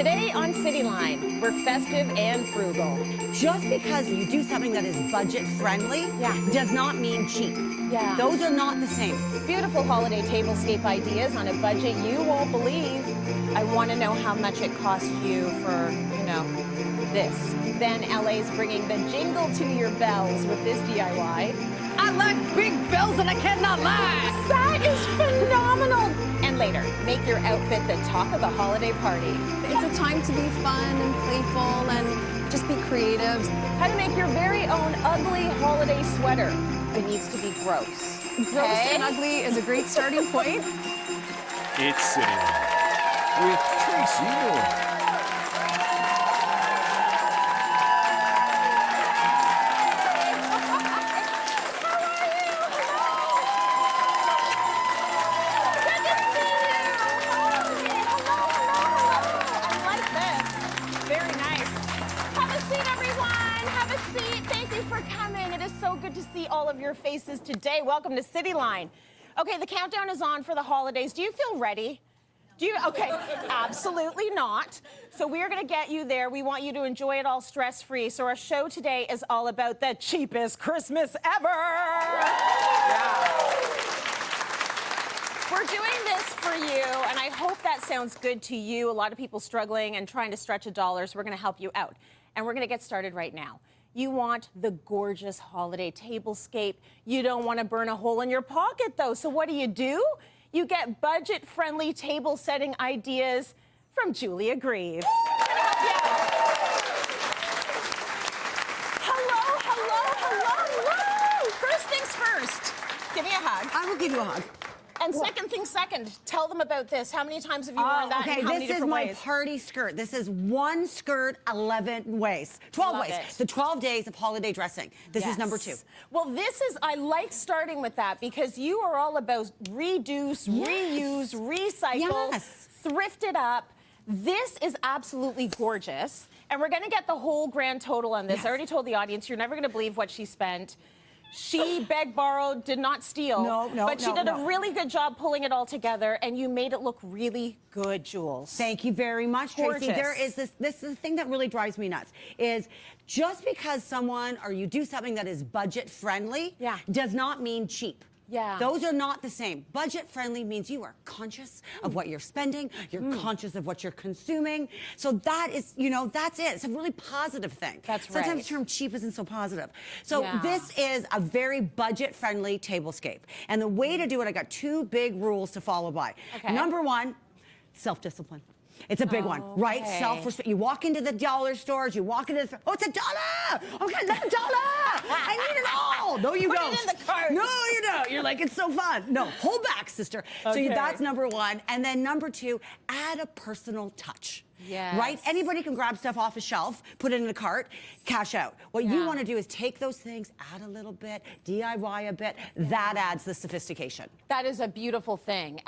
Today on Cityline, we're festive and frugal. Just because you do something that is budget friendly does not mean cheap. Yeah. Those are not the same. Beautiful holiday tablescape ideas on a budget you won't believe. I want to know how much it cost you for, this. Then LA's bringing the jingle to your bells with this DIY. I like big bells and I cannot lie. That is phenomenal. And later, make your outfit the talk of the holiday party. It's a time to be fun and playful and just be creative. How to make your very own ugly holiday sweater. It needs to be gross. Gross and ugly is a great starting point. It's Cityline with Tracy Moore. All of your faces today. Welcome to Cityline. Okay, the countdown is on for the holidays. Do you feel ready? Do you? Okay, absolutely not. So we are going to get you there. We want you to enjoy it all stress-free. So our show today is all about the cheapest Christmas ever. Yeah. We're doing this for you, and I hope that sounds good to you. A lot of people struggling and trying to stretch a dollar, so we're going to help you out. And we're going to get started right now. You want the gorgeous holiday tablescape. You don't want to burn a hole in your pocket, though. So what do? You get budget-friendly table setting ideas from Julia Grieve. Hello. First things first. Give me a hug. I will give you a hug. And second thing second, tell them about this. How many times have you worn that? Okay, and how many this is my party skirt. This is one skirt, 11 ways. 12 ways. The 12 days of holiday dressing. This is number 2. Well, I like starting with that because you are all about reduce, reuse, recycle, thrift it up. This is absolutely gorgeous. And we're going to get the whole grand total on this. I already told the audience, you're never going to believe what she spent. She begged, borrowed, did not steal. But she did a really good job pulling it all together, and you made it look really good, Jules. Thank you very much, Tracy. There is this is the thing that really drives me nuts, is just because someone or you do something that is budget friendly does not mean cheap. Yeah. Those are not the same. Budget friendly means you are conscious of what you're spending, you're conscious of what you're consuming. So that is, that's it. It's a really positive thing. That's right. Sometimes the term cheap isn't so positive. So this is a very budget friendly tablescape. And the way to do it, I got 2 big rules to follow by. Okay. Number 1, self-discipline. It's a big one, right? Self-respect. You walk into the dollar stores, you walk into the, it's $1! Okay, that's $1! I need it all! No, you don't. Put it in the cart. No, you don't. You're like, it's so fun. No, hold back, sister. Okay. So that's number 1. And then number 2, add a personal touch. Yes. Right? Anybody can grab stuff off a shelf, put it in a cart, cash out. What you want to do is take those things, add a little bit, DIY a bit. That adds the sophistication. That is a beautiful thing.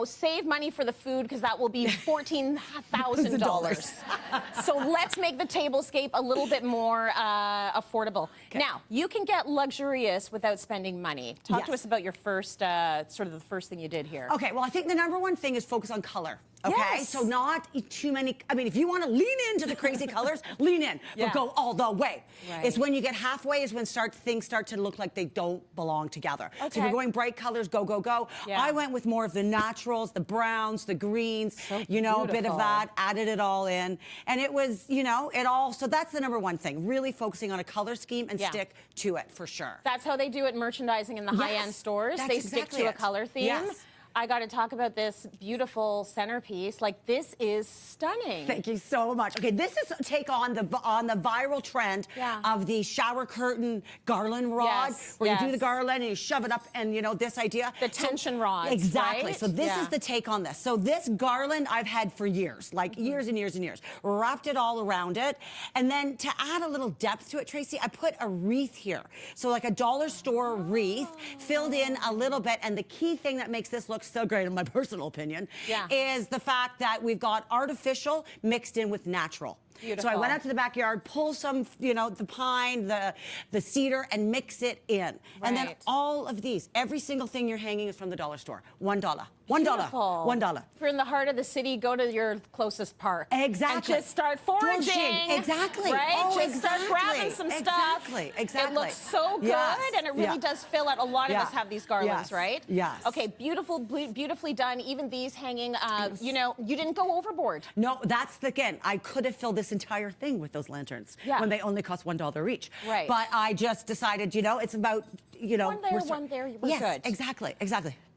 Save money for the food because that will be $14,000. So let's make the tablescape a little bit more affordable. Okay. Now, you can get luxurious without spending money. Talk to us about your first, sort of the first thing you did here. Okay, well, I think the number 1 thing is focus on color. Okay, so not too many. I mean, if you want to lean into the crazy colors, lean in, but go all the way. Right. It's when you get halfway is when things start to look like they don't belong together. Okay. So if you're going bright colors, go, go, go. Yeah. I went with more of the naturals, the browns, the greens, a bit of that, added it all in. And it was, it all, so that's the number 1 thing, really focusing on a color scheme and stick to it for sure. That's how they do it merchandising in the high-end stores. They stick to a color theme. Yes. I got to talk about this beautiful centerpiece. Like, this is stunning. Thank you so much. Okay, this is a take on the viral trend of the shower curtain garland rod, where you do the garland and you shove it up, and this idea. The tension rods. Exactly. Right? So this is the take on this. So this garland I've had for years, like years and years and years. Wrapped it all around it, and then to add a little depth to it, Tracy, I put a wreath here. So like a dollar store wreath, filled in a little bit, and the key thing that makes this look so great, in my personal opinion, is the fact that we've got artificial mixed in with natural. So I went out to the backyard, pull some, you know, the pine, the cedar, and mix it in. And then all of these, every single thing you're hanging is from the dollar store. $1. $1. $1. If you're in the heart of the city, go to your closest park. Exactly. And just start foraging. Exactly. Right? Oh, just start grabbing some stuff. Exactly. It looks so good, and it really does fill out. A lot of us have these garlands, right? Yes. Okay, beautifully done. Even these hanging, you know, you didn't go overboard. No, that's, again, I could have filled this entire thing with those lanterns when they only cost $1 each. Right. But I just decided, you know, it's about, you know. One there, we're good. Exactly.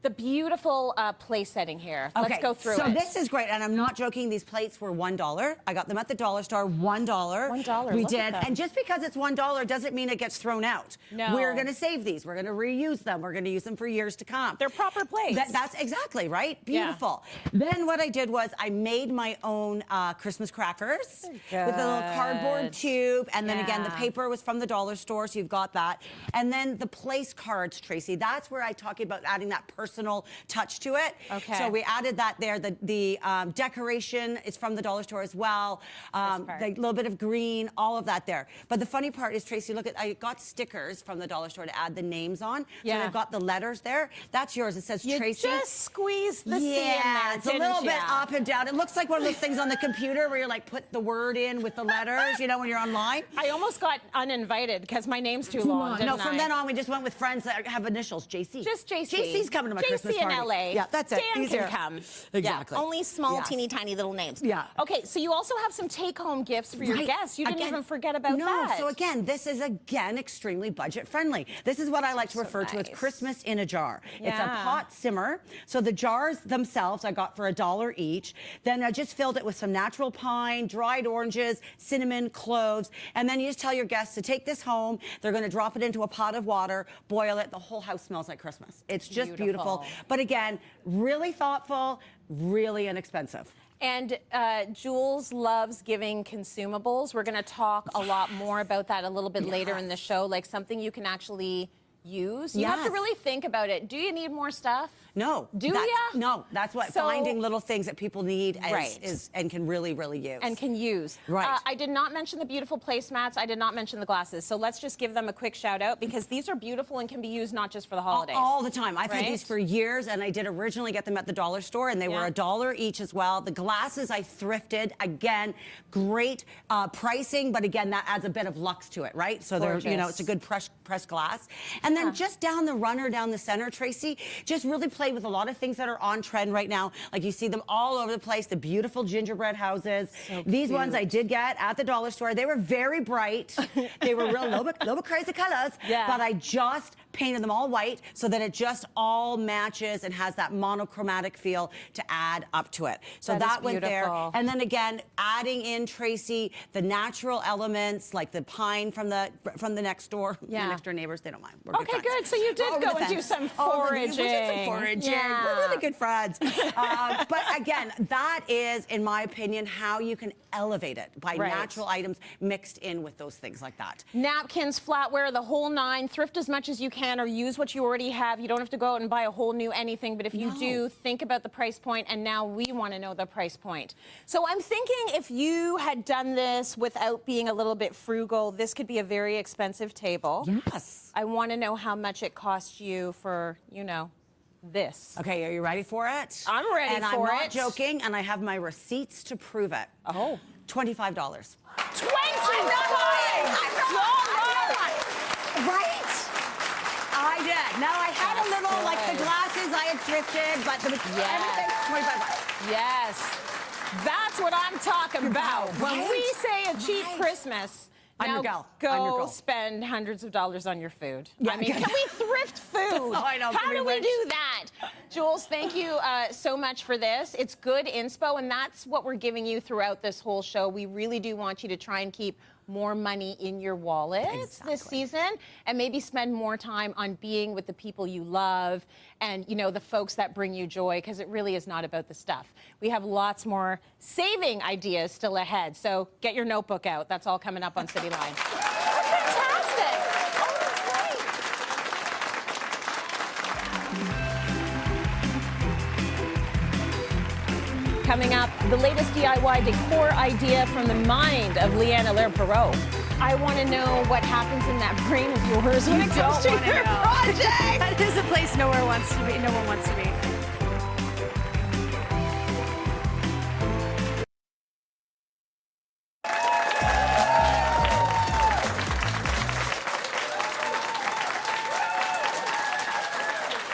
The beautiful place setting here. Let's go through it. So this is great, and I'm not joking. These plates were $1. I got them at the dollar store, $1. $1. We did, and just because it's $1 doesn't mean it gets thrown out. No. We're going to save these. We're going to reuse them. We're going to use them for years to come. They're proper plates. That's exactly right. Beautiful. Then what I did was I made my own Christmas crackers with a little cardboard tube, and then again the paper was from the dollar store, so you've got that. And then the place cards, Tracy. That's where I talk about adding that personal touch to it. Okay. So we added that there. The decoration is from the dollar store as well. The little bit of green, all of that there. But the funny part is, Tracy, look at, I got stickers from the dollar store to add the names on. So they've got the letters there. That's yours. It says Tracy. You just squeezed the C in there, it's a little bit up and down. It looks like one of those things on the computer where you like put the word in with the letters, you know, when you're online. I almost got uninvited because my name's too long. No, from then on we just went with friends that have initials, JC. Just JC. JC's coming to my Christmas party. JC in LA. Yeah, that's it. Dan Easier. can come. Exactly. Yeah, only small, teeny, tiny little names. Yeah. Okay, so you also have some take-home gifts for your guests. You didn't even forget about that. No, so again, this is extremely budget friendly. This is what I like to refer to as Christmas in a jar. It's a pot simmer. So the jars themselves I got for $1 each. Then I just filled it with some natural pine, dried oranges, cinnamon, cloves, and then you just tell your guests to take this home. They're going to drop it into a pot of water, boil it. The whole house smells like Christmas. It's just beautiful. But again, really thoughtful, really inexpensive. And Jules loves giving consumables. We're going to talk a lot more about that a little bit later in the show, like something you can actually use. You have to really think about it. Do you need more stuff? No. Do ya? No, that's what finding little things that people need is and can really, really use. And can use. Right. I did not mention the beautiful placemats. I did not mention the glasses. So let's just give them a quick shout out because these are beautiful and can be used not just for the holidays. All the time. I've had these for years, and I did originally get them at the dollar store, and they were $1 each as well. The glasses I thrifted. Again, great pricing, but again, that adds a bit of luxe to it, right? So they're, you know, it's a good pressed glass. And then just down the runner, down the center, Tracy, just really play with a lot of things that are on trend right now. Like you see them all over the place, the beautiful gingerbread houses. So these ones I did get at the dollar store. They were very bright. They were real little bit crazy colors, but I just painted them all white so that it just all matches and has that monochromatic feel to add up to it. So that went there. And then again, adding in, Tracy, the natural elements like the pine from the next door. My next door neighbors, they don't mind. We're good. So you did go and do some foraging. We did some foraging. We're really good friends. But again, that is, in my opinion, how you can elevate it by natural items mixed in with those things like that. Napkins, flatware, the whole nine. Thrift as much as you can or use what you already have. You don't have to go out and buy a whole new anything, but if you do, think about the price point, and now we want to know the price point. So I'm thinking if you had done this without being a little bit frugal, this could be a very expensive table. Yes. I want to know how much it cost you for, you know, this. Okay, are you ready for it? I'm ready for it. And I'm not joking, and I have my receipts to prove it. Oh. $25. $25! Right? I did. Now I had a little, like the glasses I had thrifted, but everything, $25. Yes. That's what I'm talking about. When we say a cheap Christmas, now go spend hundreds of dollars on your food. I mean, can we thrift food? I know. How do we do that? Jules, thank you so much for this. It's good inspo, and that's what we're giving you throughout this whole show. We really do want you to try and keep more money in your wallet this season and maybe spend more time on being with the people you love and, you know, the folks that bring you joy, because it really is not about the stuff. We have lots more saving ideas still ahead, so get your notebook out. That's all coming up on Cityline. That's fantastic. Oh, that's great. Coming up, the latest DIY decor idea from the mind of Leigh and Allaire Perrault. I want to know what happens in that brain of yours when it comes to your project. That is a place no one wants to be.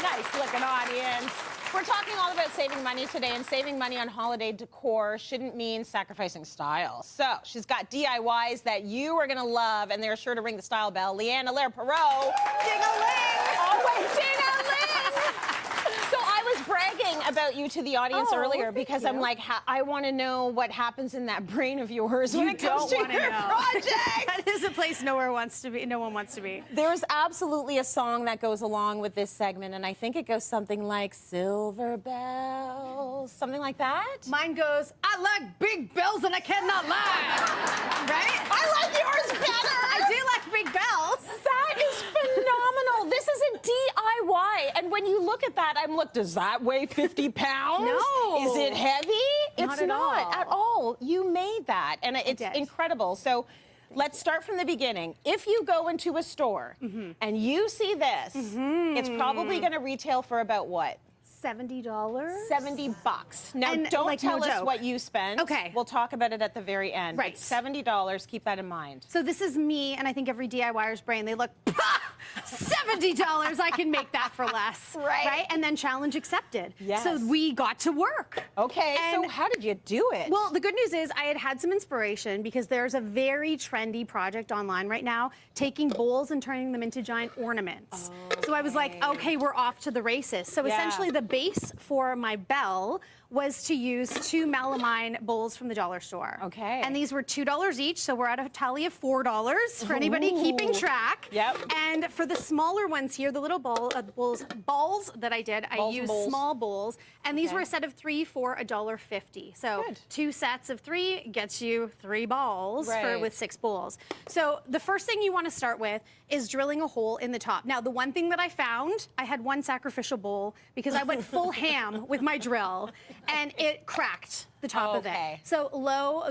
Nice looking audience. We're talking all about saving money today, and saving money on holiday decor shouldn't mean sacrificing style. So she's got DIYs that you are going to love, and they're sure to ring the style bell. Leigh and Allaire Perrault. Ding-a-ling! Always ding-a-ling! So I was bragging about you to the audience earlier because I'm like, I want to know what happens in that brain of yours when it comes to your project. That is a place no one wants to be. There's absolutely a song that goes along with this segment, and I think it goes something like Silver Bells, something like that. Mine goes, I like big bells and I cannot lie. Right? I like yours better. I do like big bells. That is phenomenal. This is a DIY, and when you look at that, I'm like, does that weigh 50 pounds? No. Is it heavy? Not It's not at all. You made that, and it's did. incredible. So let's start from the beginning. If you go into a store and you see this, it's probably going to retail for about what? $70? $70. Now, And, don't like, tell no us joke. what you spent. Okay. We'll talk about it at the very end. Right. But $70, keep that in mind. So this is me, and I think every DIYer's brain, they look, $70, I can make that for less. Right. And then challenge accepted. Yes. So we got to work. Okay, And- so how did you do it? Well, the good news is I had some inspiration because there's a very trendy project online right now, taking bowls and turning them into giant ornaments. So I was like, okay, we're off to the races. So essentially the base for my bell was to use 2 melamine bowls from the dollar store. Okay. And these were $2 each, so we're at a tally of $4 for anybody keeping track. Yep. And for the smaller ones here, the little balls that I did, I used small bowls, and these were a set of 3 for $1.50. So Good. 2 sets of 3 gets you 3 balls Right. with 6 bowls. So the first thing you want to start with is drilling a hole in the top. Now, the one thing that I found, I had one sacrificial bowl because I went full ham with my drill, and it cracked the top of Okay. it. So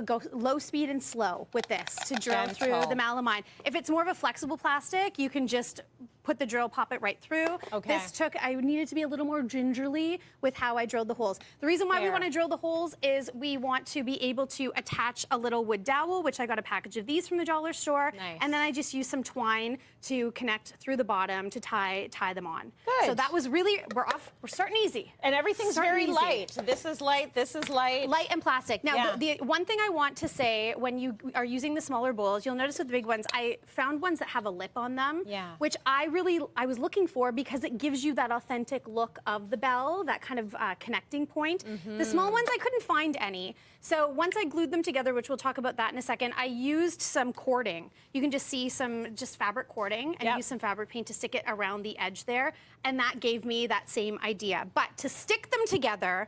go low speed and slow with this to drill through Gentle. the melamine. If it's more of a flexible plastic, you can just put the drill, pop it right through. Okay. I needed to be a little more gingerly with how I drilled the holes. The reason why we Fair. want to drill the holes is we want to be able to attach a little wood dowel, which I got a package of these from the dollar store. Nice. And then I just used some twine to connect through the bottom to tie them on. Good. So that was really, we're starting easy. And everything's Starting very easy. light. This is light, this is light. Light and plastic. Now, Yeah. the one thing I want to say when you are using the smaller bowls, you'll notice with the big ones, I found ones that have a lip on them, which I was looking for because it gives you that authentic look of the bell, that kind of connecting point. The small ones, I couldn't find any. So once I glued them together, which we'll talk about that in a second, I used some cording. You can just see some fabric cording and use some fabric paint to stick it around the edge there. And that gave me that same idea. But to stick them together,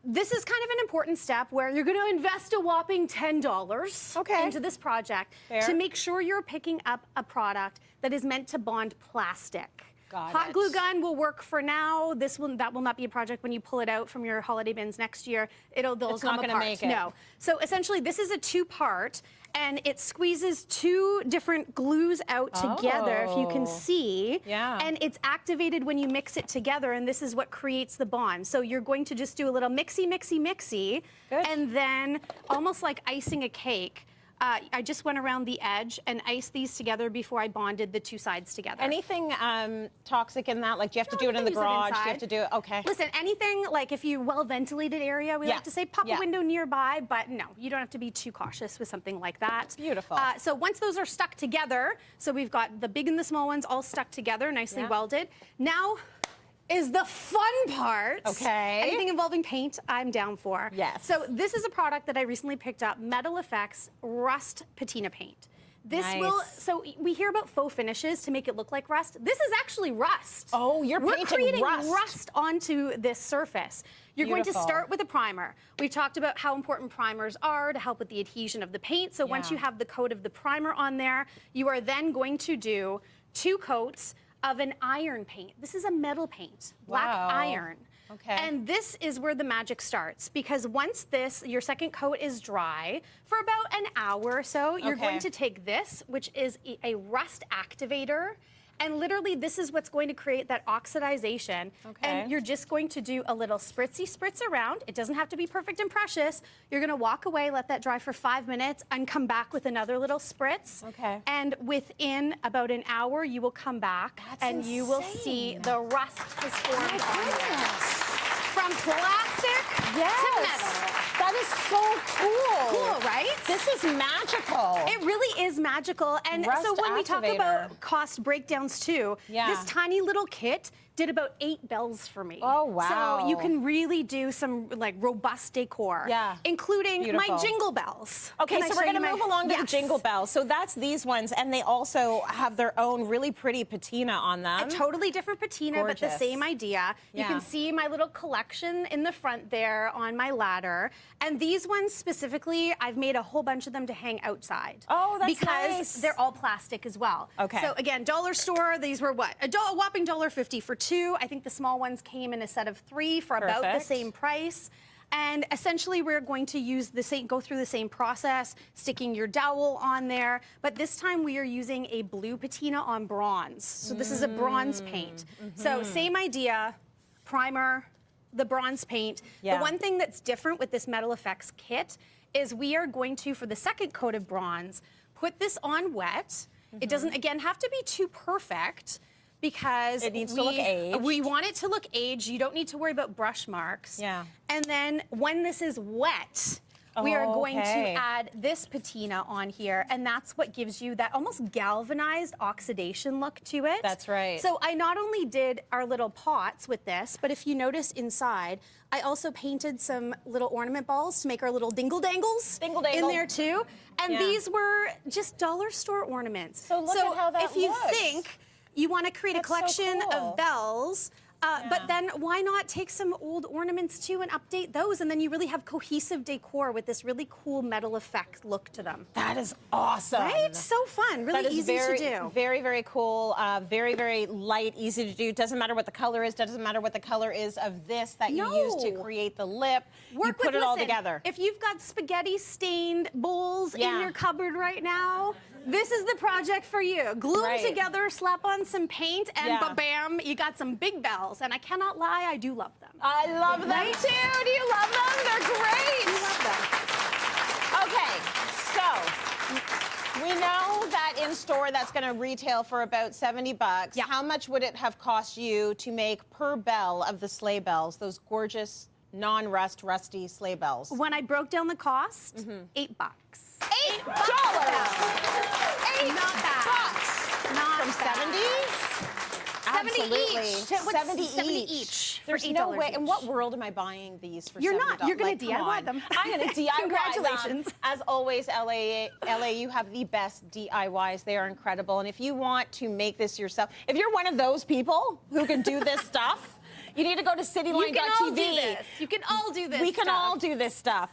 this is kind of an important step where you're going to invest a whopping $10 into this project to make sure you're picking up a product that is meant to bond plastic. Hot glue gun will work for now. That will not be a project when you pull it out from your holiday bins next year. They'll It's come not gonna apart. make it. No. So essentially, this is a 2-part, and it squeezes 2 different glues out together, if you can see. Yeah. And it's activated when you mix it together, and this is what creates the bond. So you're going to just do a little mixy, mixy, mixy, and then almost like icing a cake. I just went around the edge and iced these together before I bonded the 2 sides together. Anything toxic in that? Like, do you have to do it in the garage? Do you have to do it? Okay. Listen, anything like if you well-ventilated area, we like to say pop a window nearby, but no, you don't have to be too cautious with something like that. Beautiful. So once those are stuck together, so we've got the big and the small ones all stuck together, nicely welded. Now is the fun part. Okay. Anything involving paint, I'm down for. Yes. So this is a product that I recently picked up, Metal Effects Rust Patina Paint. This will, so we hear about faux finishes to make it look like rust. This is actually rust. Oh, you're We're painting creating rust. onto this surface. You're going to Beautiful. start with a primer. We've talked about how important primers are to help with the adhesion of the paint. So once you have the coat of the primer on there, you are then going to do 2 coats of an iron paint. This is a metal paint, black iron. Okay. And this is where the magic starts, because once your second coat is dry, for about an hour or so, you're going to take this, which is a rust activator. And literally, this is what's going to create that oxidization. And you're just going to do a little spritz around. It doesn't have to be perfect and precious. You're going to walk away, let that dry for 5 minutes, and come back with another little spritz. And within about an hour, you will come back, and you will see the rust has formed on there. From plastic to metal. That is so cool. Cool, right? This is magical. It really is magical. And so when we talk about cost breakdowns too, this tiny little kit did about 8 bells for me. Oh, wow. So you can really do some like robust decor, including my jingle bells. Okay, so we're gonna move along to the jingle bells. So that's these ones, and they also have their own really pretty patina on them. A totally different patina, but the same idea. You can see my little collection in the front there on my ladder. And these ones specifically, I've made a whole bunch of them to hang outside. Oh, that's because they're all plastic as well. Okay. So again, dollar store, these were what? A whopping $1.50 for 2. I think the small ones came in a set of 3 for about the same price. And essentially, we're going to use go through the same process, sticking your dowel on there. But this time, we are using a blue patina on bronze. So this is a bronze paint. So same idea, primer, the bronze paint. The one thing that's different with this Metal Effects kit is we are going to, for the second coat of bronze, put this on wet. It doesn't, again, have to be too perfect, because it needs to look aged. We want it to look aged. You don't need to worry about brush marks. And then when this is wet, we are going to add this patina on here, and that's what gives you that almost galvanized oxidation look to it. That's right. So I not only did our little pots with this, but if you notice inside, I also painted some little ornament balls to make our little dingle-dangles in there too. And these were just dollar store ornaments. So look at how that if you think you want to create a collection of bells, but then why not take some old ornaments too and update those, and then you really have cohesive decor with this really cool metal effect look to them. That is awesome. Right? So fun, really easy to do. Very, very cool, very, very light, easy to do. Doesn't matter what the color is, doesn't matter what the color is of this that you use to create the lip. You put it all together. If you've got spaghetti stained bowls in your cupboard right now, this is the project for you. Glue them together, slap on some paint, and bam, you got some big bells. And I cannot lie, I do love them. I love them too. Do you love them? They're great. I love them. Okay, so we know that in store that's going to retail for about $70. How much would it have cost you to make per bell of the sleigh bells, those gorgeous non-rust, rusty sleigh bells? When I broke down the cost, $8. $8. $8. Not bad. Not From bad. 70s? 70 Absolutely. each. 70 each. There's for $8 no way. each. In what world am I buying these for $70? You're not. You're going to come DIY on. them. I'm going to DIY Congratulations. them. As always, LA, you have the best DIYs. They are incredible. And if you want to make this yourself, if you're one of those people who can do this stuff, you need to go to cityline.tv. You can all do this. You can all do this We can all do this stuff.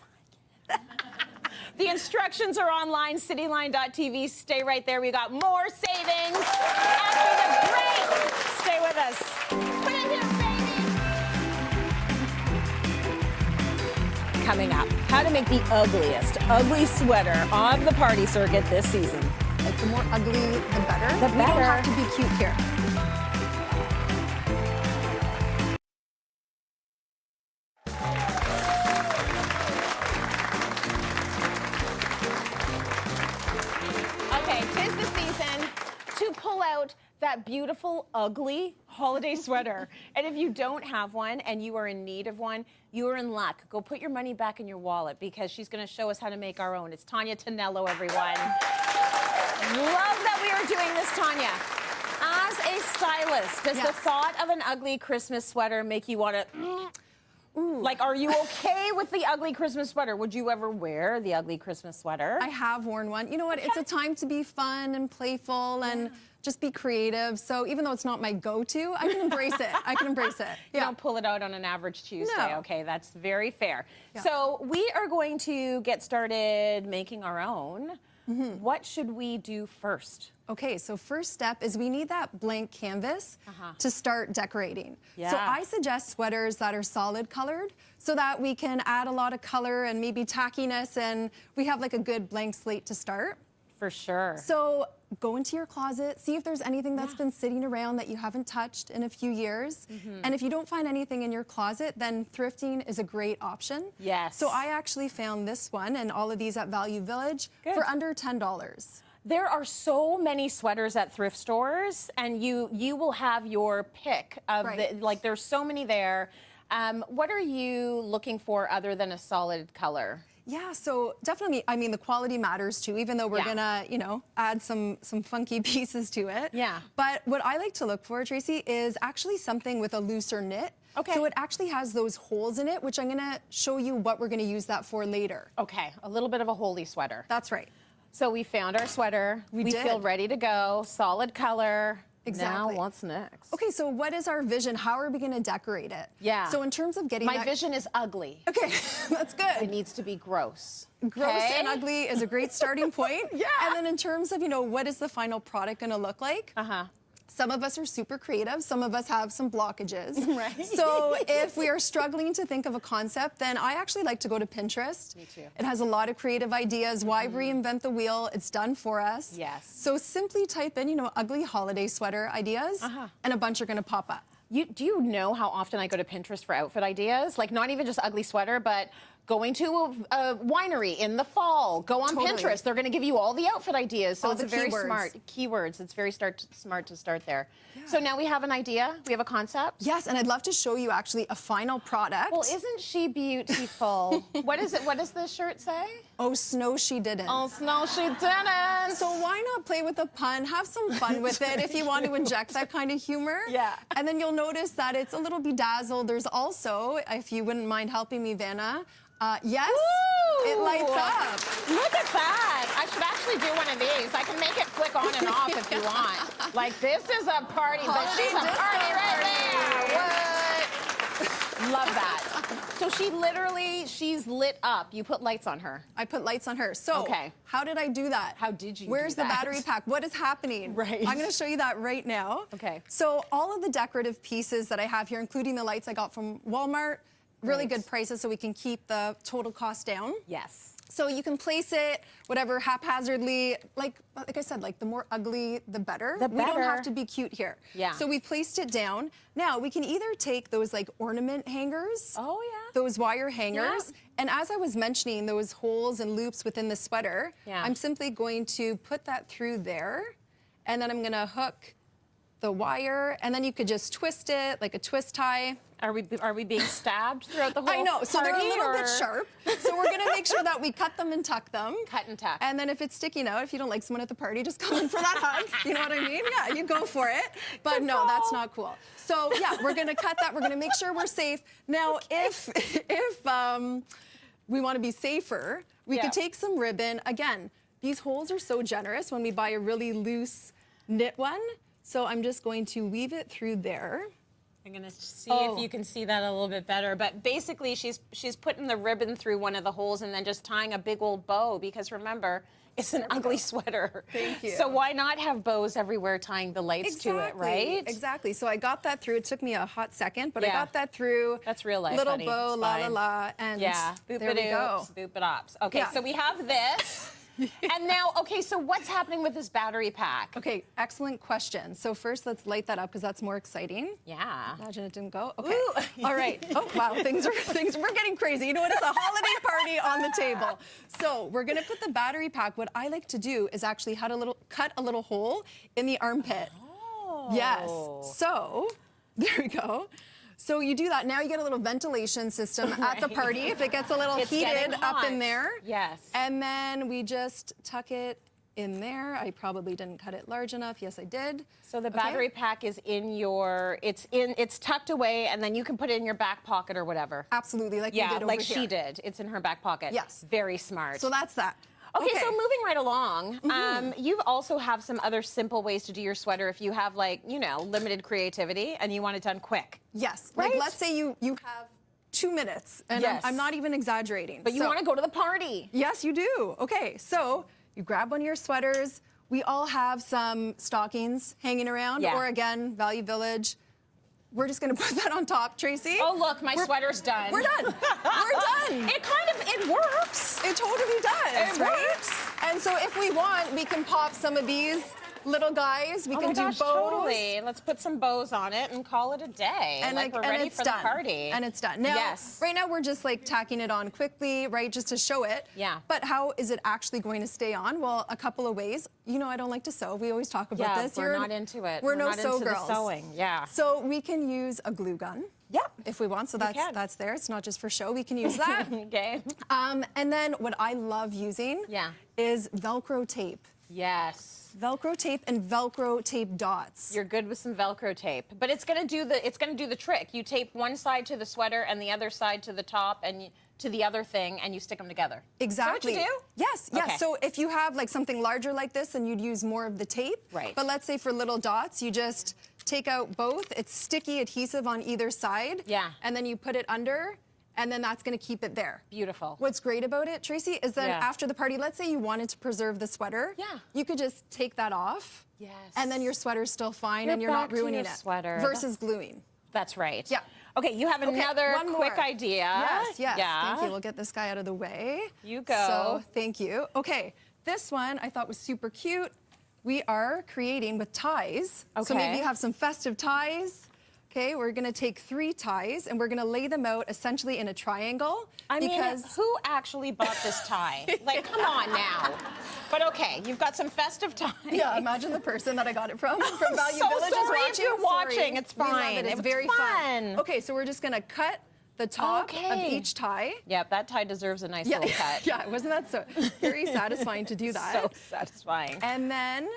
The instructions are online, cityline.tv. Stay right there. We got more savings after the break. Stay with us. Put it here, baby. Coming up, how to make the ugliest ugly sweater on the party circuit this season. Like, the more ugly, the better. The We don't better. have to be cute here. Okay, 'tis the season to pull out that beautiful, ugly holiday sweater. And if you don't have one and you are in need of one, you are in luck. Go put your money back in your wallet, because she's going to show us how to make our own. It's Tania Tonello, everyone. Love that we are doing this, Tania. As a stylist, does the thought of an ugly Christmas sweater make you want to... Like, are you okay with the ugly Christmas sweater? Would you ever wear the ugly Christmas sweater? I have worn one. You know what? It's a time to be fun and playful and just be creative. So even though it's not my go-to, I can embrace it. I can embrace it. You don't pull it out on an average Tuesday. No. Okay, that's very fair. So we are going to get started making our own. What should we do first? Okay, so first step is we need that blank canvas to start decorating. Yeah. So I suggest sweaters that are solid colored so that we can add a lot of color and maybe tackiness, and we have like a good blank slate to start. For sure. So go into your closet, see if there's anything that's been sitting around that you haven't touched in a few years. And if you don't find anything in your closet, then thrifting is a great option. Yes. So I actually found this one and all of these at Value Village for under $10. There are so many sweaters at thrift stores, and you will have your pick of like there's so many there. What are you looking for other than a solid color? Yeah, so definitely, I mean, the quality matters too, even though we're gonna, you know, add some funky pieces to it. Yeah. But what I like to look for, Tracy, is actually something with a looser knit. Okay. So it actually has those holes in it, which I'm gonna show you what we're gonna use that for later. Okay, a little bit of a holy sweater. That's right. So we found our sweater. We did. feel ready to go. Solid color. Exactly. Now what's next? Okay, so what is our vision? How are we gonna decorate it? Yeah. So in terms of getting My vision is ugly. Okay, that's good. It needs to be gross. Gross and ugly is a great starting point. Yeah. And then in terms of, you know, what is the final product gonna look like? Some of us are super creative. Some of us have some blockages. Right. So if we are struggling to think of a concept, then I actually like to go to Pinterest. Me too. It has a lot of creative ideas. Why reinvent the wheel? It's done for us. Yes. So simply type in, you know, ugly holiday sweater ideas, and a bunch are gonna pop up. Do you know how often I go to Pinterest for outfit ideas? Like not even just ugly sweater, but going to a winery in the fall. Go on Pinterest. They're going to give you all the outfit ideas. So All it's the very keywords. smart. Keywords. It's very smart to start there. Yeah. So now we have an idea. We have a concept. Yes, and I'd love to show you actually a final product. Well, isn't she beautiful? What is it? What does this shirt say? Oh, snow she didn't. Oh, snow she didn't. So why not play with a pun? Have some fun with it if you want to inject that kind of humor. Yeah. And then you'll notice that it's a little bedazzled. There's also, if you wouldn't mind helping me, Vanna, yes, Ooh. it lights up. Look at that. I should actually do one of these. I can make it flick on and off if you want. Like, this is a party, but she's a party right there. What? Love that. So she's lit up. You put lights on her. I put lights on her. So how did I do that? How did you Where's do the that? battery pack? What is happening? Right. I'm gonna show you that right now. Okay. So all of the decorative pieces that I have here, including the lights I got from Walmart, really good prices so we can keep the total cost down. Yes. So you can place it, whatever, haphazardly. Like I said, like the more ugly, the better. The We don't better. have to be cute here. Yeah. So we placed it down. Now we can either take those like ornament hangers. Oh, yeah. Those wire hangers. And as I was mentioning, those holes and loops within the sweater, I'm simply going to put that through there. And then I'm gonna hook the wire, and then you could just twist it like a twist tie. Are we being stabbed throughout the whole I know, so they're a party, little or? bit sharp. So we're gonna make sure that we cut them and tuck them. Cut and tuck. And then if it's sticking out, if you don't like someone at the party, just come in for that hug. You know what I mean? Yeah, you go for it. But no, that's not cool. So yeah, we're gonna cut that. We're gonna make sure we're safe. Now, if we wanna be safer, we could take some ribbon. Again, these holes are so generous when we buy a really loose knit one. So I'm just going to weave it through there. I'm gonna see if you can see that a little bit better. But basically, she's putting the ribbon through one of the holes and then just tying a big old bow, because remember, it's an ugly sweater. Thank you. So why not have bows everywhere tying the lights to it, right? Exactly. So I got that through. It took me a hot second, but I got that through. That's real life, Little honey. bow, It's la fine. la la, and Yeah, there we go. boop-it-ops. Okay, so we have this. And now, okay, so what's happening with this battery pack? Okay, excellent question. So first, let's light that up because that's more exciting. Yeah. Imagine it didn't go. Okay. All right. Oh wow, we're getting crazy. You know what? It's a holiday party on the table. So we're gonna put the battery pack. What I like to do is actually cut a little hole in the armpit. Oh. Yes. So there we go. So you do that. Now you get a little ventilation system at the party if it gets a little heated up in there. Yes. And then we just tuck it in there. I probably didn't cut it large enough. Yes, I did. So the battery pack is it's tucked away, and then you can put it in your back pocket or whatever. Absolutely, like you did over like here. she did. It's in her back pocket. Yes. Very smart. So that's that. Okay, so moving right along, you also have some other simple ways to do your sweater if you have, like, you know, limited creativity and you want it done quick. Yes. Right? Like, let's say you have 2 minutes, and I'm not even exaggerating. But you want to go to the party. Yes, you do. Okay, so you grab one of your sweaters. We all have some stockings hanging around, or again, Value Village. We're just gonna put that on top, Tracy. Oh, look, my sweater's done. We're done. We're done. It works. It totally does, It works. And so if we want, we can pop some of these little guys. We can do bows. Totally. Let's put some bows on it and call it a day. And we're ready for the party. And it's done. Now, right now we're just like tacking it on quickly, right, just to show it. Yeah. But how is it actually going to stay on? Well, a couple of ways. You know, I don't like to sew. We always talk about this. We're not into it. We're no not sew into girls. The sewing. Yeah. So we can use a glue gun. Yep. If we want, so that's there. It's not just for show. We can use that. Okay. And then what I love using is Velcro tape. Yes. Velcro tape and Velcro tape dots. You're good with some Velcro tape, but it's gonna do the trick. You tape one side to the sweater and the other side to the top and to the other thing, and you stick them together. Exactly. Is that what you do? Yes. Yes. Okay. So if you have like something larger like this, then you'd use more of the tape. Right. But let's say for little dots, you just take out both. It's sticky adhesive on either side. Yeah. And then you put it under. And then that's going to keep it there. Beautiful. What's great about it, Tracy, is that after the party, let's say you wanted to preserve the sweater. Yeah. You could just take that off. Yes. And then your sweater's still fine and you're not ruining it. Sweater. Versus gluing. That's right. Yeah. Okay, you have another quick idea. Yes, yes. Yeah. Thank you. We'll get this guy out of the way. You go. So, thank you. Okay, this one I thought was super cute. We are creating with ties. Okay. So maybe you have some festive ties. Okay, we're gonna take 3 ties and we're gonna lay them out essentially in a triangle. I mean, who actually bought this tie? Like, come on now. But okay, you've got some festive ties. Yeah, imagine the person that I got it from Value so Village sorry is watching. If you're watching, it's fine. We love it. It's very fun. Okay, so we're just gonna cut the top of each tie. Yep, that tie deserves a nice little cut. Yeah, wasn't that so very satisfying to do that? So satisfying. And then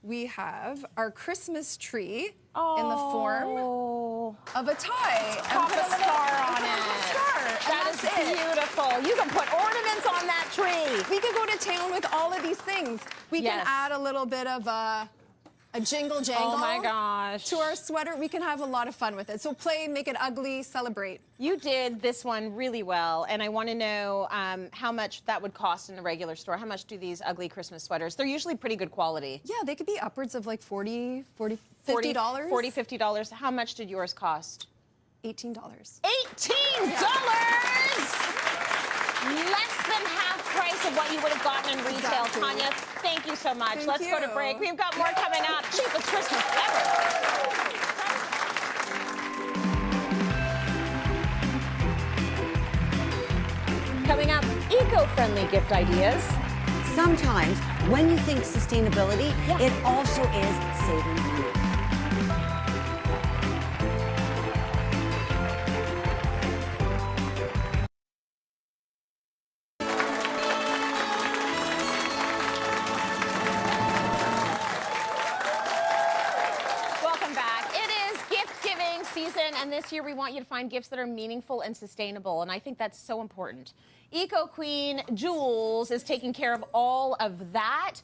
we have our Christmas tree in the form of a tie. Pop a star on it. That is beautiful. You can put ornaments on that tree. We could go to town with all of these things. We can add a little bit of a jingle jangle. Oh my gosh. To our sweater. We can have a lot of fun with it. So play, make it ugly, celebrate. You did this one really well, and I want to know how much that would cost in the regular store. How much do these ugly Christmas sweaters? They're usually pretty good quality. Yeah, they could be upwards of like $40, $50. $50. How much did yours cost? $18. $18! Less than half price of what you would have gotten in retail. Tanya, thank you so much. Let's go to break. We've got more coming up. Cheapest Christmas ever. Coming up, eco-friendly gift ideas. Sometimes, when you think sustainability, it also is saving money. And this year we want you to find gifts that are meaningful and sustainable, and I think that's so important. Eco-queen Jules is taking care of all of that.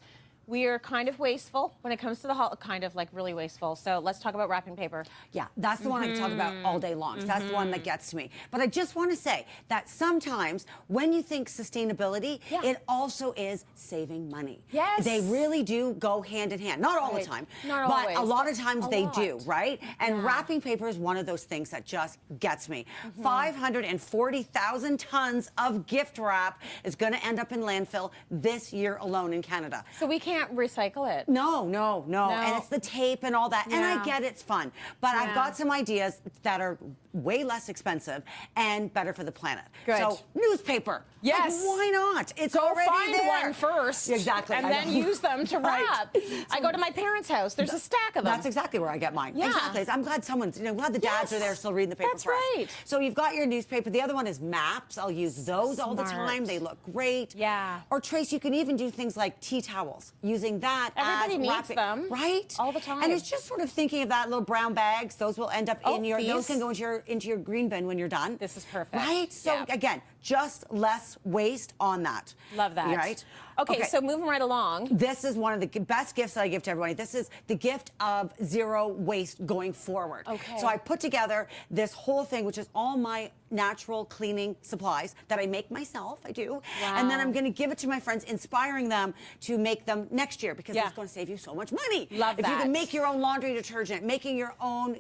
We are kind of wasteful when it comes to the kind of like really wasteful. So let's talk about wrapping paper. Yeah, that's the one I can talk about all day long. So that's the one that gets to me. But I just want to say that sometimes when you think sustainability, it also is saving money. Yes. They really do go hand in hand. Not all the time. Not but always, a lot of times they do, right? And Yeah. wrapping paper is one of those things that just gets me. 540,000 tons of gift wrap is going to end up in landfill this year alone in Canada. So we can't recycle it. No. And it's the tape and all that. And I get it's fun. But I've got some ideas that are way less expensive and better for the planet. Good. So newspaper. Yes. Like, why not? It's Go already find there. one first. Exactly. And then use them to wrap. I go to my parents' house. There's a stack of them. That's exactly where I get mine. Yeah. Exactly. I'm glad someone's, I'm glad the dads are there still reading the paper That's for us. right. So you've got your newspaper. The other one is maps. I'll use those all the time. They look great. Yeah. Or Trace, you can even do things like tea towels, using that Everybody as needs wrapping. them. Right? All the time. And it's just sort of thinking of that little brown bags. Those will end up in your, those can go into your green bin when you're done. This is perfect. Right? So again, just less waste on that. Love that. Right? Okay, so moving right along. This is one of the best gifts that I give to everybody. This is the gift of zero waste going forward. Okay. So I put together this whole thing, which is all my natural cleaning supplies that I make myself. I do. Wow. And then I'm going to give it to my friends, inspiring them to make them next year, because it's going to save you so much money. Love if that. you can make your own laundry detergent, making your own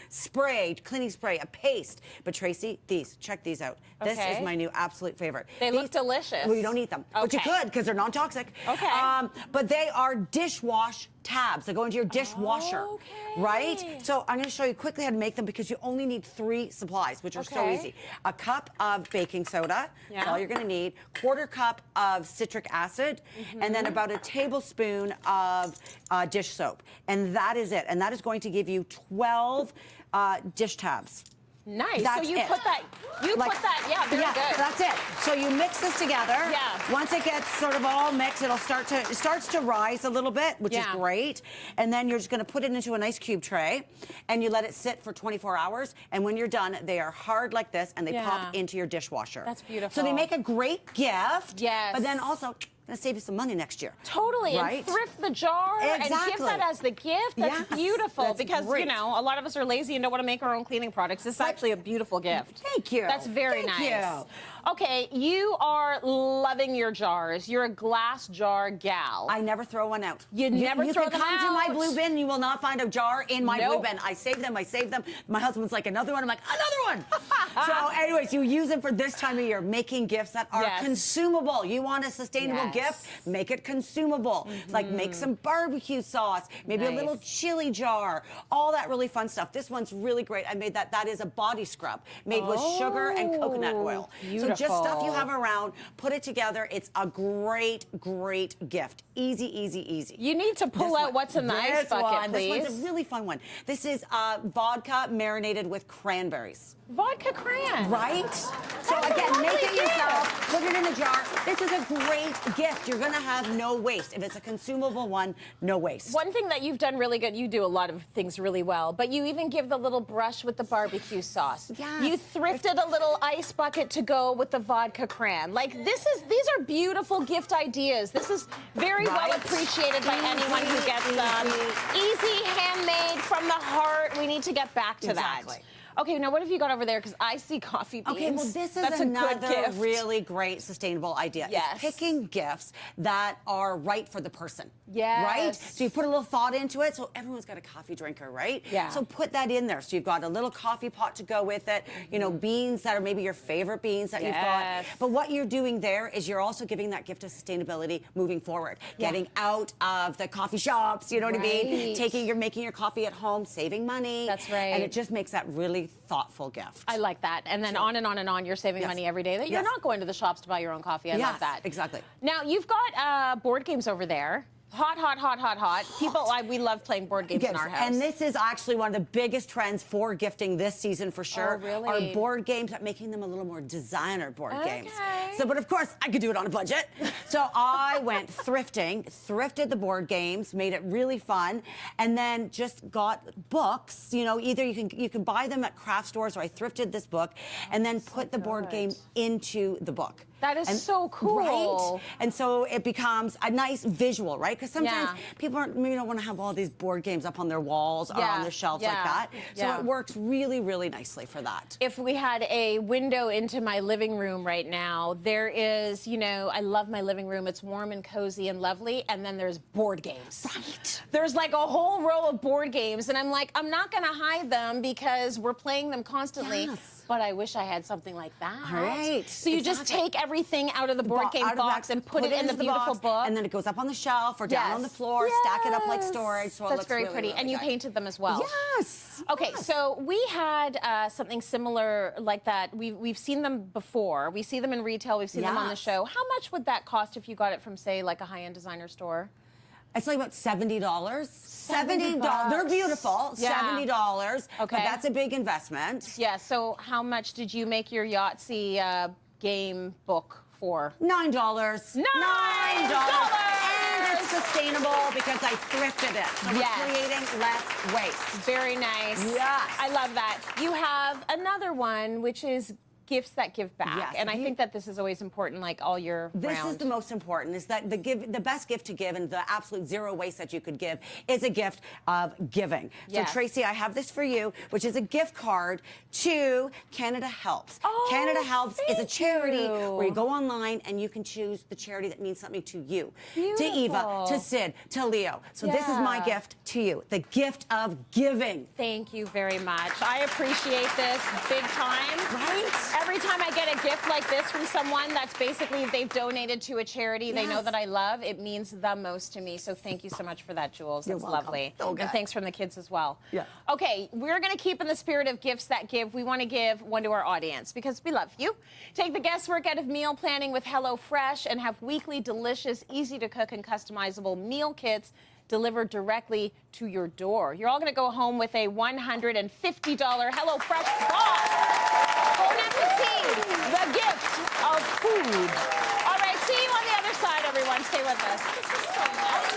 spray, cleaning spray, a paste. But Tracy, check these out. This is my new absolute favorite. They look delicious. Well, you don't eat them, but you could, because they're non-toxic. Okay. But they are dishwash tabs. They go into your dishwasher, right? So I'm going to show you quickly how to make them, because you only need 3 supplies, which are so easy. A cup of baking soda, that's all you're going to need. 1/4 cup of citric acid, and then about a tablespoon of dish soap. And that is it. And that is going to give you 12 dish tabs. Nice. That's so you it. put that, very good. That's it. So you mix this together. Yeah. Once it gets sort of all mixed, it starts to rise a little bit, which is great. And then you're just going to put it into an ice cube tray, and you let it sit for 24 hours. And when you're done, they are hard like this, and they pop into your dishwasher. That's beautiful. So they make a great gift. Yes. But then also, going to save you some money next year. Totally, right? And thrift the jar and give that as the gift. That's beautiful, that's because great. you know, a lot of us are lazy and don't want to make our own cleaning products. This is actually a beautiful gift. Thank you. That's very Thank nice. you. Okay, you are loving your jars. You're a glass jar gal. I never throw one out. You never throw them out. You can come to my blue bin, you will not find a jar in my blue Nope. bin. I save them. My husband's like, another one. I'm like, another one. So anyways, you use them for this time of year, making gifts that are consumable. You want a sustainable gift? Make it consumable. Like make some barbecue sauce, maybe a little chili jar, all that really fun stuff. This one's really great. I made that. That is a body scrub made with sugar and coconut oil. Beautiful. So just stuff you have around, put it together. It's a great, great gift. Easy, easy, easy. You need to pull out what's in the ice bucket, please. This one's a really fun one. This is vodka marinated with cranberries. Vodka cran. Right? So again, make it yourself, put it in a jar. This is a great gift. You're gonna have no waste. If it's a consumable one, no waste. One thing that you've done really good, you do a lot of things really well, but you even give the little brush with the barbecue sauce. Yes. You thrifted a little ice bucket to go with the vodka cran. Like these are beautiful gift ideas. This is very well appreciated by anyone who gets them. Easy, handmade, from the heart. We need to get back to that. Okay, now what have you got over there? Because I see coffee beans. Okay, well, this is That's another a good gift. really great sustainable idea. Yes. It's picking gifts that are right for the person. Yes. Right? So you put a little thought into it. So everyone's got a coffee drinker, right? Yeah. So put that in there. So you've got a little coffee pot to go with it. You know, beans that are maybe your favorite beans that you've got. But what you're doing there is you're also giving that gift of sustainability moving forward. Getting out of the coffee shops, you know what I mean? Making your coffee at home, saving money. That's right. And it just makes that really thoughtful gift. I like that. And then on and on and on, you're saving money every day. That you're not going to the shops to buy your own coffee. I love that. Exactly. Now, you've got board games over there. Hot, hot, hot, hot, hot. People, we love playing board games in our house. And this is actually one of the biggest trends for gifting this season for sure. Oh, really? Are board games, but making them a little more designer board games. So, but of course, I could do it on a budget. So I went thrifted the board games, made it really fun, and then just got books. You know, either you can buy them at craft stores, or I thrifted this book, and then put the board game into the book. That is so cool. Right? And so it becomes a nice visual, right? Because sometimes people maybe don't want to have all these board games up on their walls or on their shelves like that. So it works really, really nicely for that. If we had a window into my living room right now, there is, you know, I love my living room. It's warm and cozy and lovely. And then there's board games. Right. There's like a whole row of board games. And I'm like, I'm not going to hide them because we're playing them constantly. Yes. But I wish I had something like that. All right. So you just take everything out of the board game box and put it in the beautiful book. And then it goes up on the shelf or down on the floor, stack it up like storage. So it That's looks very really, pretty. really And you good. painted them as well. Yes. Okay, so we had something similar like that. We've seen them before. We see them in retail. We've seen them on the show. How much would that cost if you got it from, say, like a high-end designer store? It's like about $70. $70. They're beautiful. $70. Okay. But that's a big investment. Yeah. So how much did you make your Yahtzee game book for? $9. $9. And it's sustainable because I thrifted it. So we're creating less waste. Very nice. Yes. I love that. You have another one, which is gifts that give back. Yes, and I think that this is always important, like all year round. This is the most important, is that the best gift to give and the absolute zero waste that you could give is a gift of giving. Yes. So Tracy, I have this for you, which is a gift card to Canada Helps. Oh, Canada Helps is a charity you. where you go online and you can choose the charity that means something to you. Beautiful. To Eva, to Sid, to Leo. So this is my gift to you, the gift of giving. Thank you very much. I appreciate this big time. Right? Every time I get a gift like this from someone that's basically they've donated to a charity they know that I love, it means the most to me. So thank you so much for that, Jules. That's lovely. So good. And thanks from the kids as well. Yeah. Okay, we're going to keep in the spirit of gifts that give. We want to give one to our audience because we love you. Take the guesswork out of meal planning with HelloFresh and have weekly delicious, easy to cook and customizable meal kits delivered directly to your door. You're all going to go home with a $150 HelloFresh box. Bon appetit, the gift of food. All right, see you on the other side, everyone. Stay with us. This is so nice.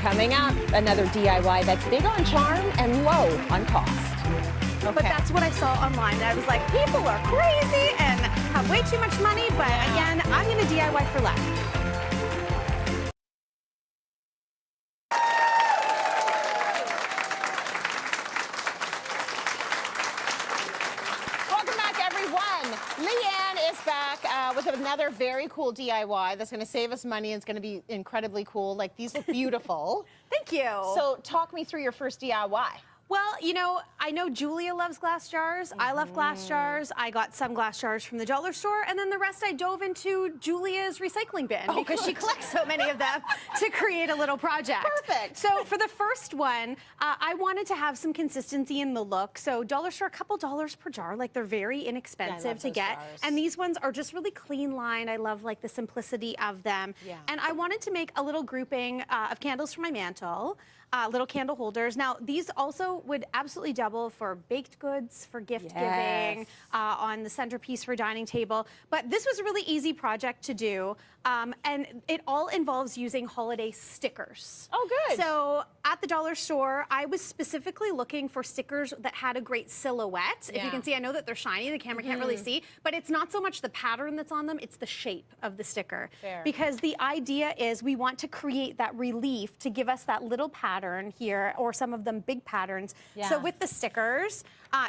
Coming up, another DIY that's big on charm and low on cost. Okay. But that's what I saw online. And I was like, people are crazy and have way too much money. But again, I'm going to DIY for less. Welcome back, everyone. Leigh is back with another very cool DIY that's going to save us money and it's going to be incredibly cool. Like, these look beautiful. Thank you. So talk me through your first DIY. Well, you know, I know Julia loves glass jars. I love glass jars. I got some glass jars from the dollar store, and then the rest I dove into Julia's recycling bin because she collects so many of them to create a little project. Perfect. So for the first one, I wanted to have some consistency in the look. So dollar store, a couple dollars per jar. Like, they're very inexpensive to get. Jars. And these ones are just really clean lined. I love like the simplicity of them. Yeah. And I wanted to make a little grouping of candles for my mantle. Little candle holders. Now, these also would absolutely double for baked goods, for gift giving, on the centerpiece for dining table. But this was a really easy project to do. And it all involves using holiday stickers. Oh, good. So at the dollar store, I was specifically looking for stickers that had a great silhouette. If you can see, I know that they're shiny, the camera can't really see, but it's not so much the pattern that's on them, it's the shape of the sticker. Fair. Because the idea is we want to create that relief to give us that little pattern here, or some of them big patterns. So with the stickers,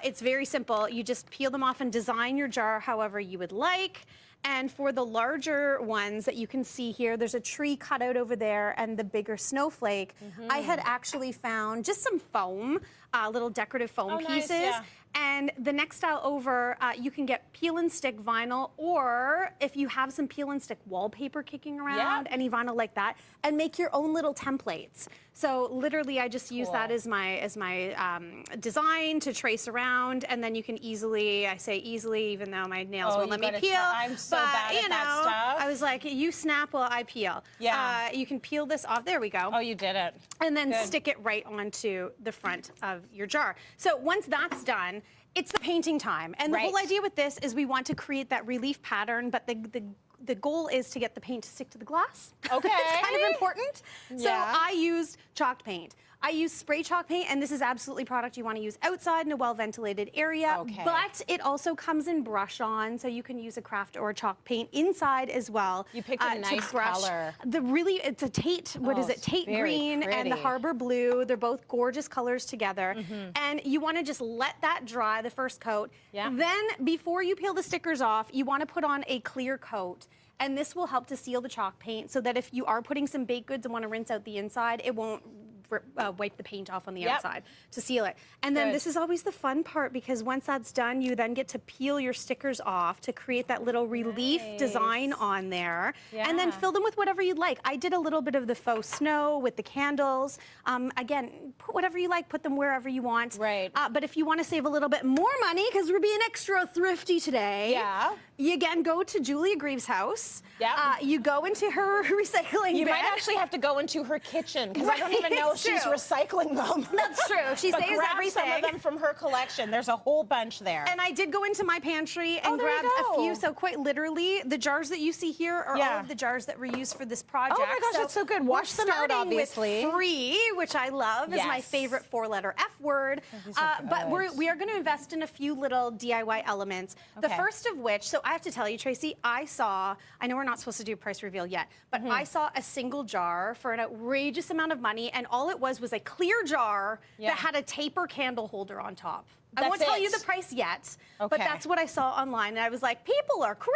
it's very simple. You just peel them off and design your jar however you would like. And for the larger ones that you can see here, there's a tree cut out over there and the bigger snowflake. I had actually found just some foam, little decorative foam pieces. Nice, And the next style over, you can get peel and stick vinyl, or if you have some peel and stick wallpaper kicking around, any vinyl like that, and make your own little templates. So literally, I just use that as my design to trace around, and then you can easily, I say easily, even though my nails won't let me peel. I'm so bad at that stuff. I was like, you snap while I peel. Yeah. You can peel this off. There we go. Oh, you did it. And then stick it right onto the front of your jar. So once that's done, it's the painting time. And the whole idea with this is we want to create that relief pattern, but the goal is to get the paint to stick to the glass. Okay. It's kind of important. So I used chalk paint. I use spray chalk paint, and this is absolutely product you want to use outside in a well-ventilated area. But it also comes in brush on, so you can use a craft or a chalk paint inside as well. You picked a nice color. It's a Tate, what is it? Tate green and the Harbor blue. They're both gorgeous colors together. And you want to just let that dry, the first coat. Then before you peel the stickers off, you want to put on a clear coat. And this will help to seal the chalk paint so that if you are putting some baked goods and want to rinse out the inside, it won't wipe the paint off on the outside to seal it. And then this is always the fun part, because once that's done, you then get to peel your stickers off to create that little relief design on there. And then fill them with whatever you'd like. I did a little bit of the faux snow with the candles. Again, put whatever you like, put them wherever you want. But if you want to save a little bit more money, because we're being extra thrifty today, You again go to Julia Grieve's house. Yeah. You go into her recycling You bin. might actually have to go into her kitchen because I don't even know if she's recycling them. That's true. She but saves grab everything. some of them from her collection. There's a whole bunch there. And I did go into my pantry and there you grabbed a go. few. So quite literally, the jars that you see here are all of the jars that were used for this project. Oh my gosh, that's so good. Wash them out, obviously. With free, which I love, is my favorite 4-letter F word. But we are going to invest in a few little DIY elements. The first of which, so I have to tell you, Tracy, I know we're not supposed to do price reveal yet, but I saw a single jar for an outrageous amount of money, and all it was a clear jar that had a taper candle holder on top. I won't tell you the price yet, but that's what I saw online. And I was like, people are crazy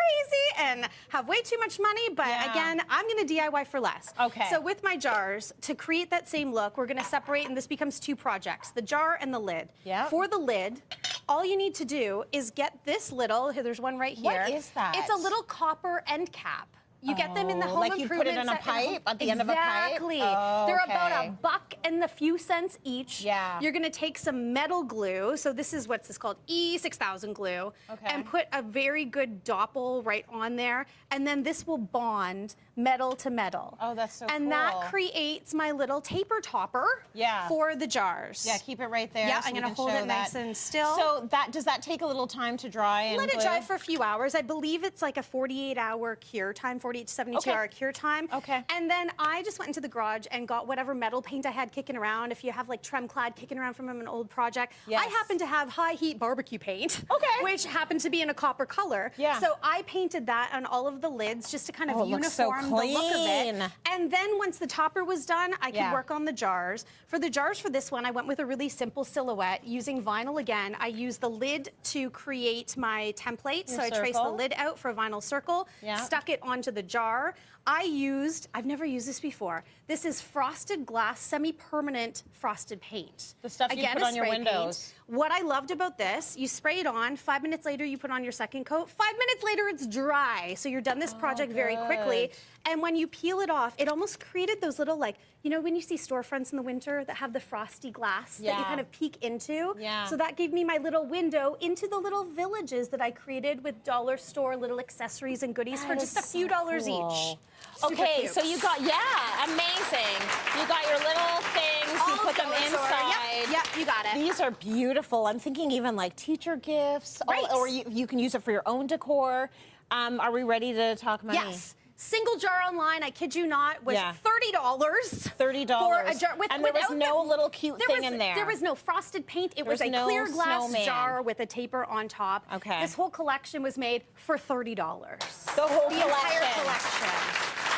and have way too much money, but again, I'm going to DIY for less. Okay. So with my jars, to create that same look, we're going to separate, and this becomes 2 projects, the jar and the lid. Yeah. For the lid, all you need to do is get this little, there's one right here. What is that? It's a little copper end cap. You get them in the home like improvement. you put it in a pipe at the end of a pipe? Exactly. Oh, They're about $1 and a few cents each. Yeah. You're gonna take some metal glue. So this is what's called E6000 glue. And put a very good doppel right on there. And then this will bond metal to metal. Oh, that's so cool. And that creates my little taper topper for the jars. Yeah, keep it right there. Yeah, so I'm gonna hold it nice and still. So does that take a little time to dry and Let it glue? dry for a few hours. I believe it's like a 48-hour cure time, 48 to 72-hour cure time. Okay. And then I just went into the garage and got whatever metal paint I had kicking around. If you have like Tremclad kicking around from an old project. I happen to have high heat barbecue paint, which happened to be in a copper color. Yeah. So I painted that on all of the lids just to kind of uniform the look of it. And then once the topper was done, I could work on the jars. For the jars for this one, I went with a really simple silhouette using vinyl again. I used the lid to create my template. So I traced the lid out for a vinyl circle, stuck it onto the jar. I've never used this before. This is frosted glass, semi-permanent frosted paint. The stuff you put on your windows. What I loved about this, you spray it on, 5 minutes later you put on your second coat, 5 minutes later it's dry. So you're done this project very quickly. And when you peel it off, it almost created those little, like, you know when you see storefronts in the winter that have the frosty glass that you kind of peek into? So that gave me my little window into the little villages that I created with dollar store little accessories and goodies for just a few dollars each. Okay, so you got, amazing. You got your little things, you put them inside. Yep, you got it. These are beautiful. I'm thinking even like teacher gifts, or you can use it for your own decor. Are we ready to talk money? Yes. Single jar online, I kid you not, was $30. $30 for a jar. And there was no little cute thing in there. There was no frosted paint. It was a clear glass jar with a taper on top. Okay. This whole collection was made for $30. The whole collection. Entire collection.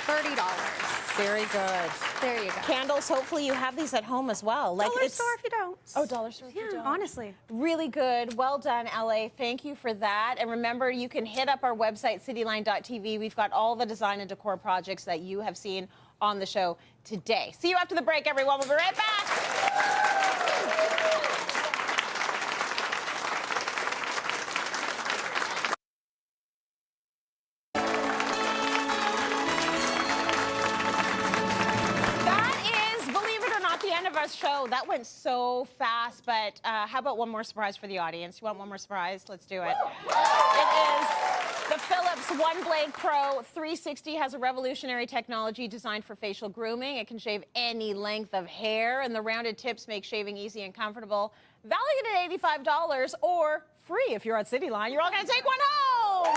$30. Very good. There you go. Candles, hopefully you have these at home as well. Like dollar store if you don't. Oh, dollar store if you don't. Honestly. Really good. Well done, LA. Thank you for that. And remember, you can hit up our website, cityline.tv. We've got all the design and decor projects that you have seen on the show today. See you after the break, everyone. We'll be right back. Show. That went so fast, but how about one more surprise for the audience? You want one more surprise? Let's do it. It is the Philips One Blade Pro 360 has a revolutionary technology designed for facial grooming. It can shave any length of hair, and the rounded tips make shaving easy and comfortable. Valued at $85 or free if you're on Cityline. You're all going to take one home.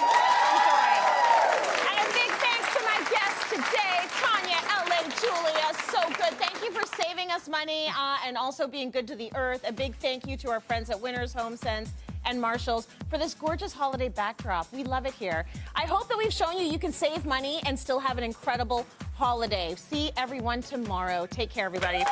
And a big thanks to my guests today, Tania, Ellen, Julia. So good. Thank you for saving us money and also being good to the earth. A big thank you to our friends at Winners Home Sense and Marshall's for this gorgeous holiday backdrop. We love it here. I hope that we've shown you can save money and still have an incredible holiday. See everyone tomorrow. Take care, everybody.